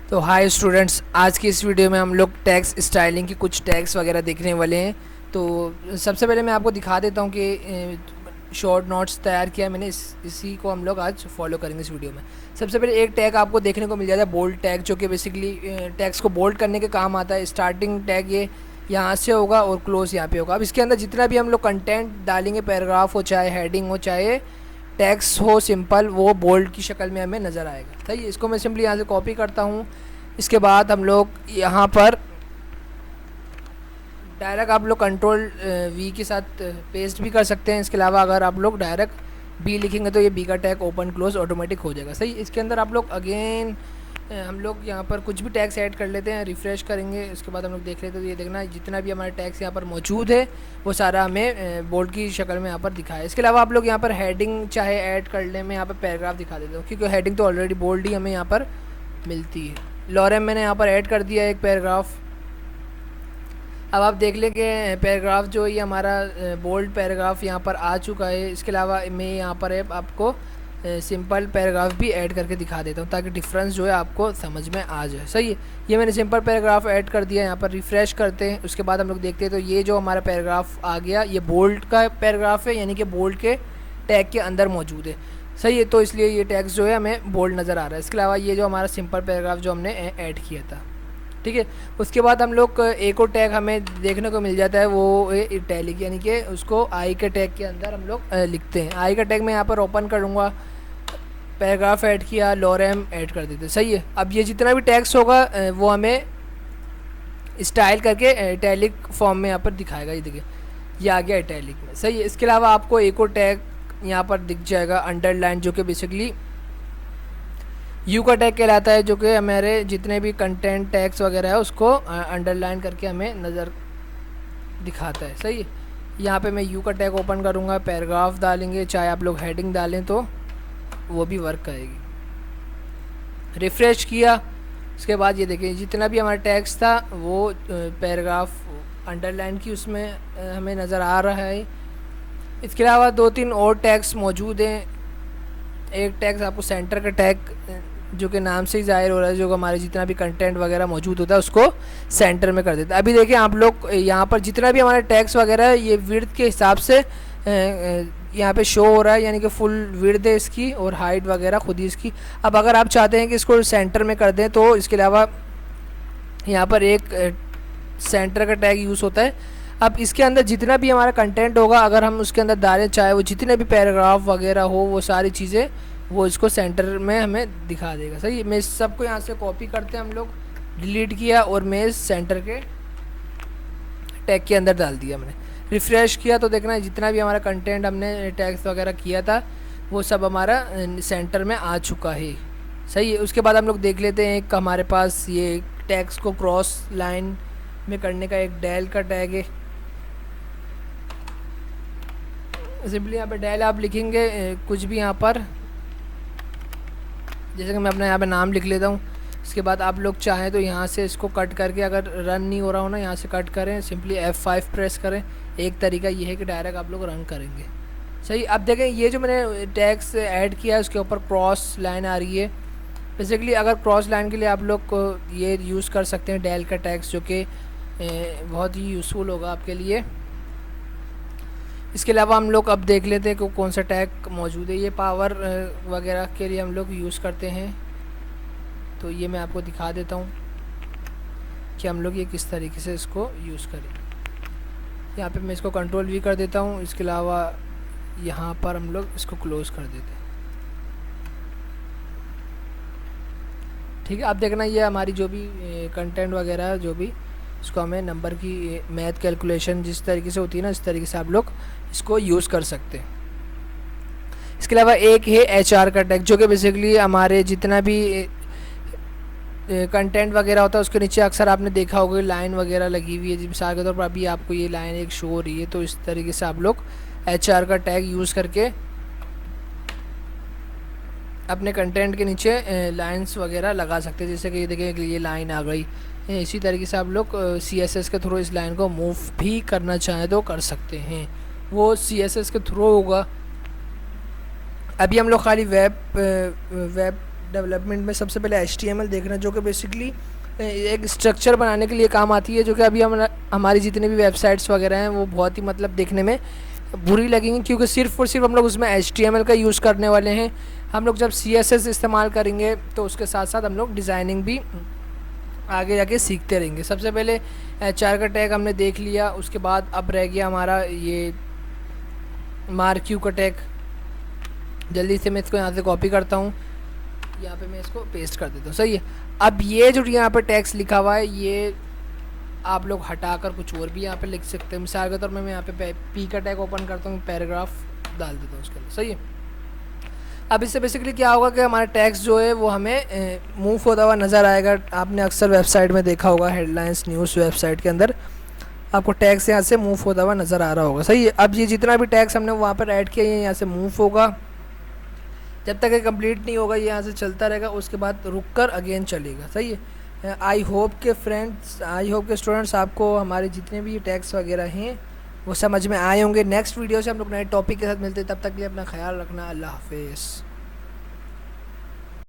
तो hi students, आज की इस वीडियो में हम लोग टैग्स स्टाइलिंग की कुछ टैग्स वगैरह देखने वाले हैं। तो सबसे पहले मैं आपको दिखा देता हूँ कि शॉर्ट नोट्स तैयार किया मैंने, इसी को हम लोग आज फॉलो करेंगे इस वीडियो में। सबसे पहले एक टैग आपको देखने को मिल जाता है बोल्ड टैग, जो कि बेसिकली टैग्स को बोल्ड करने के काम आता है। स्टार्टिंग टैग ये यहाँ से होगा और क्लोज यहाँ पे होगा। अब इसके अंदर जितना भी हम लोग कंटेंट डालेंगे, पैराग्राफ हो चाहे हेडिंग हो चाहे टेक्स्ट हो सिंपल, वो बोल्ड की शक्ल में हमें नज़र आएगा। सही है, इसको मैं सिंपली यहाँ से कॉपी करता हूँ। इसके बाद हम लोग यहाँ पर डायरेक्ट आप लोग कंट्रोल वी के साथ पेस्ट भी कर सकते हैं। इसके अलावा अगर आप लोग डायरेक्ट बी लिखेंगे तो ये बी का टैग ओपन क्लोज ऑटोमेटिक हो जाएगा। सही, इसके अंदर आप लोग अगेन हम लोग यहाँ पर कुछ भी टैग्स ऐड कर लेते हैं, रिफ़्रेश करेंगे। इसके बाद हम लोग देख लेते हैं तो ये देखना जितना भी हमारे टैग्स यहाँ पर मौजूद है वो सारा हमें बोल्ड की शक्ल में यहाँ पर दिखाया है। इसके अलावा आप लोग यहाँ पर हेडिंग चाहे ऐड कर लें, मैं यहाँ पर पैराग्राफ दिखा देता हूँ क्योंकि हेडिंग तो ऑलरेडी बोल्ड ही हमें यहाँ पर मिलती है। लॉरेम मैंने यहाँ पर ऐड कर दिया एक पैराग्राफ। अब आप देख लें कि पैराग्राफ जो ये हमारा बोल्ड पैराग्राफ यहाँ पर आ चुका है। इसके अलावा मैं यहाँ पर आपको सिंपल पैराग्राफ भी ऐड करके दिखा देता हूँ ताकि डिफरेंस जो है आपको समझ में आ जाए। सही है, ये मैंने सिंपल पैराग्राफ ऐड कर दिया। यहाँ पर रिफ़्रेश करते हैं, उसके बाद हम लोग देखते हैं तो ये जो हमारा पैराग्राफ आ गया ये बोल्ड का पैराग्राफ है, यानी कि बोल्ड के टैग के अंदर मौजूद है। सही है, तो इसलिए ये टैग्स जो है हमें बोल्ड नज़र आ रहा है। इसके अलावा ये जो हमारा सिंपल पैराग्राफ जो हमने ऐड किया था, ठीक है। उसके बाद हम लोग एक और टैग हमें देखने को मिल जाता है, वो इटैलिक, यानी कि उसको आई के टैग के अंदर हम लोग लिखते हैं। आई का टैग मैं यहाँ पर ओपन करूँगा, पैराग्राफ ऐड किया, लॉरेम ऐड कर देते। सही है, अब ये जितना भी टैग्स होगा वो हमें स्टाइल करके इटैलिक फॉर्म में यहाँ पर दिखाएगा। ये देखिए, ये आ गया इटैलिक में। सही है, इसके अलावा आपको एक और टैग यहाँ पर दिख जाएगा अंडरलाइन, जो कि बेसिकली यू का टैग कहलाता है, जो कि हमारे जितने भी कंटेंट टैग्स वगैरह है उसको अंडरलाइन करके हमें नज़र दिखाता है। सही है, यहाँ पे मैं यू का टैग ओपन करूँगा, पैराग्राफ डालेंगे, चाहे आप लोग हेडिंग डालें तो वो भी वर्क करेगी। रिफ़्रेश किया, उसके बाद ये देखें जितना भी हमारा टैग्स था वो पैराग्राफ अंडरलाइन की उसमें हमें नज़र आ रहा है। इसके अलावा दो तीन और टैग्स मौजूद हैं। एक टैग्स आपको सेंटर का टैग, जो कि नाम से ही जाहिर हो रहा है, जो हमारे जितना भी कंटेंट वगैरह मौजूद होता है उसको सेंटर में कर देता है। अभी देखिए आप लोग यहाँ पर जितना भी हमारे टैग्स वगैरह है ये विड्थ के हिसाब से यहाँ पे शो हो रहा है, यानी कि फुल विड्थ है इसकी और हाइट वगैरह खुद ही इसकी। अब अगर आप चाहते हैं कि इसको सेंटर में कर दें तो इसके अलावा यहाँ पर एक सेंटर का टैग यूज़ होता है। अब इसके अंदर जितना भी हमारा कंटेंट होगा अगर हम उसके अंदर डालें, चाहे वो जितने भी पैराग्राफ वगैरह हो, वो सारी चीज़ें वो इसको सेंटर में हमें दिखा देगा। सही, मैं इस सबको यहाँ से कॉपी करते हैं हम लोग, डिलीट किया और मैं इस सेंटर के टैग के अंदर डाल दिया। मैंने रिफ़्रेश किया तो देखना जितना भी हमारा कंटेंट हमने टैग्स वगैरह किया था वो सब हमारा सेंटर में आ चुका है। सही है, उसके बाद हम लोग देख लेते हैं एक हमारे पास ये टैग्स को क्रॉस लाइन में करने का एक डेल का टैग है। सिंपली यहाँ पे डेल आप लिखेंगे कुछ भी यहाँ पर, जैसे कि मैं अपना यहाँ पे नाम लिख लेता हूँ। इसके बाद आप लोग चाहें तो यहाँ से इसको कट करके, अगर रन नहीं हो रहा हो ना, यहाँ से कट करें, सिंपली F5 प्रेस करें। एक तरीका ये है कि डायरेक्ट आप लोग रन करेंगे। सही, अब देखें ये जो मैंने टैग्स ऐड किया है उसके ऊपर क्रॉस लाइन आ रही है। बेसिकली अगर क्रॉस लाइन के लिए आप लोग को ये यूज़ कर सकते हैं डेल का टैग्स, जो कि बहुत ही यूज़फुल होगा आपके लिए। इसके अलावा हम लोग अब देख लेते हैं कि कौन सा टैग मौजूद है। ये पावर वगैरह के लिए हम लोग यूज़ करते हैं, तो ये मैं आपको दिखा देता हूँ कि हम लोग ये किस तरीके से इसको यूज़ करें। यहाँ पे मैं इसको कंट्रोल वी कर देता हूँ। इसके अलावा यहाँ पर हम लोग इसको क्लोज़ कर देते हैं। ठीक है, अब देखना ये हमारी जो भी कंटेंट वगैरह जो भी, इसको हमें नंबर की मैथ कैलकुलेशन जिस तरीके से होती है ना, इस तरीके से आप लोग इसको यूज़ कर सकते हैं। इसके अलावा एक है HR का टैग, जो कि बेसिकली हमारे जितना भी कंटेंट वगैरह होता है उसके नीचे अक्सर आपने देखा होगा लाइन वगैरह लगी हुई है। मिसाल के तौर पर अभी आपको ये लाइन एक शो हो रही है, तो इस तरीके से आप लोग HR का टैग यूज़ करके अपने कंटेंट के नीचे लाइंस वगैरह लगा सकते हैं। जैसे कि ये देखें ये लाइन आ गई, इसी तरीके से आप लोग CSS के थ्रू इस लाइन को मूव भी करना चाहें तो कर सकते हैं, वो CSS के थ्रू होगा। अभी हम लोग खाली वेब डेवलपमेंट में सबसे पहले HTML देखना, जो कि बेसिकली एक स्ट्रक्चर बनाने के लिए काम आती है, जो कि अभी हमारी जितनी भी वेबसाइट्स वगैरह हैं वो बहुत ही मतलब देखने में बुरी लगेंगी, क्योंकि सिर्फ़ और सिर्फ हम लोग उसमें HTML का यूज़ करने वाले हैं। हम लोग जब CSS इस्तेमाल करेंगे तो उसके साथ साथ हम लोग डिज़ाइनिंग भी आगे जाके सीखते रहेंगे। सबसे पहले HR का टैग हमने देख लिया, उसके बाद अब रह गया हमारा ये मार्क्यू का टैग। जल्दी से मैं इसको यहाँ से कॉपी करता हूँ, यहाँ पे मैं इसको पेस्ट कर देता हूँ। सही है। अब ये जो यहाँ पे टैक्स लिखा हुआ है ये आप लोग हटाकर कुछ और भी यहाँ पे लिख सकते हैं। मिसाल के तौर में मैं यहाँ पे P का टैग ओपन करता हूँ, पैराग्राफ डाल देता हूँ उसके लिए। सही है। अब इससे बेसिकली क्या होगा कि हमारा टैक्स जो है वो हमें मूव होता हुआ नज़र आएगा। आपने अक्सर वेबसाइट में देखा होगा, हेडलाइंस न्यूज़ वेबसाइट के अंदर आपको टैक्स यहाँ से मूव होता हुआ नज़र आ रहा होगा। सही है। अब ये जितना भी टैक्स हमने वहाँ पर ऐड किया है यहाँ से मूव होगा, जब तक ये कंप्लीट नहीं होगा ये यहाँ से चलता रहेगा, उसके बाद रुक कर अगेन चलेगा। सही है। आई होप के फ्रेंड्स, आई होप के स्टूडेंट्स आपको हमारे जितने भी टैक्स वगैरह हैं वो समझ में आए होंगे। नेक्स्ट वीडियो से हम लोग नए टॉपिक के साथ मिलते हैं, तब तक के लिए अपना ख्याल रखना। अल्लाह हाफिज़।